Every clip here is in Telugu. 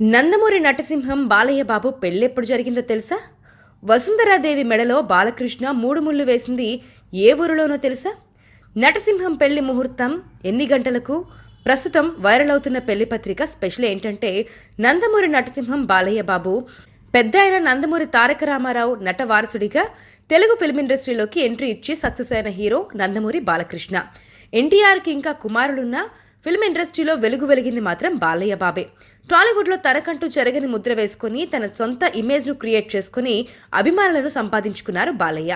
నందమూరి నటసింహం బాలయ్య బాబు పెళ్ళెప్పుడు జరిగిందో తెలుసా? వసుంధరాదేవి మెడలో బాలకృష్ణ 3 ముళ్ళు వేసింది ఏ ఊరిలోనో తెలుసా? నటసింహం పెళ్లి ముహూర్తం ఎన్ని గంటలకు? ప్రస్తుతం వైరల్ అవుతున్న పెళ్లి పత్రిక స్పెషల్ ఏంటంటే, నందమూరి నటసింహం బాలయ్య బాబు పెద్ద అయిన నందమూరి తారక రామారావు నట వారసుడిగా తెలుగు ఫిల్మ్ ఇండస్ట్రీలోకి ఎంట్రీ ఇచ్చి సక్సెస్ అయిన హీరో నందమూరి బాలకృష్ణ. ఎన్టీఆర్కి ఇంకా కుమారులున్న ఫిల్మ్ ఇండస్ట్రీలో వెలిగింది మాత్రం బాలయ్య బాబే. టాలీవుడ్లో తనకంటూ చెరగని ముద్ర వేసుకుని తన సొంత ఇమేజ్ను క్రియేట్ చేసుకుని అభిమానులను సంపాదించుకున్నారు బాలయ్య.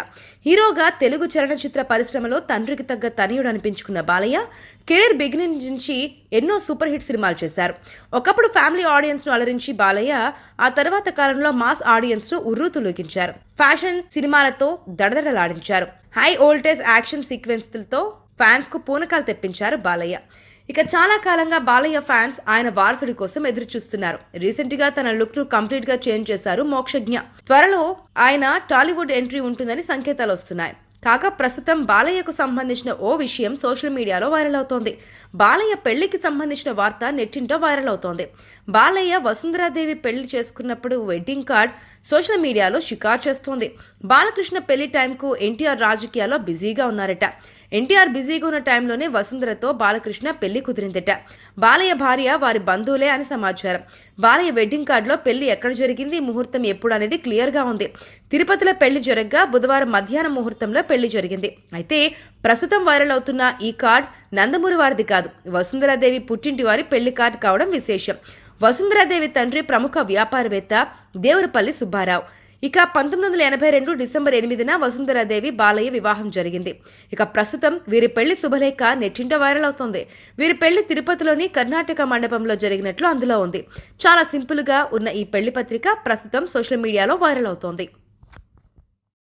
హీరోగా తెలుగు చలనచిత్ర పరిశ్రమలో తండ్రికి తగ్గ తనయుడు అనిపించుకున్న బాలయ్య కెరీర్ బిగినింగ్ నుంచి ఎన్నో సూపర్ హిట్ సినిమాలు చేశారు. ఒకప్పుడు ఫ్యామిలీ ఆడియన్స్ను అలరించి బాలయ్య ఆ తర్వాత కాలంలో మాస్ ఆడియన్స్ను ఉర్రూతులూగించారు. ఫ్యాషన్ సినిమాలతో దడదడలాడించారు. హై వోల్టేజ్ యాక్షన్ సీక్వెన్స్లతో ఫ్యాన్స్కు పూనకాలు తెప్పించారు బాలయ్య. ఇక చాలా కాలంగా బాలయ్య ఫ్యాన్స్ ఆయన వారసుడి కోసం ఎదురు చూస్తున్నారు. రీసెంట్ గా తన లుక్ ను కంప్లీట్ గా చేంజ్ చేశారు మోక్షజ్ఞ. త్వరలో ఆయన టాలీవుడ్ ఎంట్రీ ఉంటుందని సంకేతాలు వస్తున్నాయి. కాగా ప్రస్తుతం బాలయ్యకు సంబంధించిన ఓ విషయం సోషల్ మీడియాలో వైరల్ అవుతోంది. బాలయ్య పెళ్లికి సంబంధించిన వార్త నెట్టింట వైరల్ అవుతోంది. బాలయ్య వసుంధరాదేవి పెళ్లి చేసుకున్నప్పుడు వెడ్డింగ్ కార్డ్ సోషల్ మీడియాలో షికారు చేస్తోంది. బాలకృష్ణ పెళ్లి టైంకు ఎన్టీఆర్ రాజకీయాల్లో బిజీగా ఉన్నారట. ఎన్టీఆర్ బిజీగా ఉన్న టైంలోనే వసుంధరతో బాలకృష్ణ పెళ్లి కుదిరిందట. బాలయ్య భార్య వారి బంధువులే అని సమాచారం. బాలయ్య వెడ్డింగ్ కార్డులో పెళ్లి ఎక్కడ జరిగింది, ముహూర్తం ఎప్పుడు అనేది క్లియర్గా ఉంది. తిరుపతిలో పెళ్లి జరగ్గా బుధవారం మధ్యాహ్నం ముహూర్తంలో పెళ్లి జరిగింది. అయితే ప్రస్తుతం వైరల్ అవుతున్న ఈ కార్డ్ నందమూరి వారిది కాదు, వసుంధరాదేవి పుట్టింటి వారి పెళ్లి కార్డు కావడం విశేషం. వసుంధరాదేవి తండ్రి ప్రముఖ వ్యాపారవేత్త దేవురపల్లి సుబ్బారావు. ఇక 1982 డిసెంబర్ 8న వసుంధరాదేవి బాలయ్య వివాహం జరిగింది. ఇక ప్రస్తుతం వీరి పెళ్లి శుభలేఖ నెట్టింట వైరల్ అవుతోంది. వీరి పెళ్లి తిరుపతిలోని కర్ణాటక మండపంలో జరిగినట్లు అందులో ఉంది. చాలా సింపుల్ గా ఉన్న ఈ పెళ్లి పత్రిక ప్రస్తుతం సోషల్ మీడియాలో వైరల్ అవుతోంది.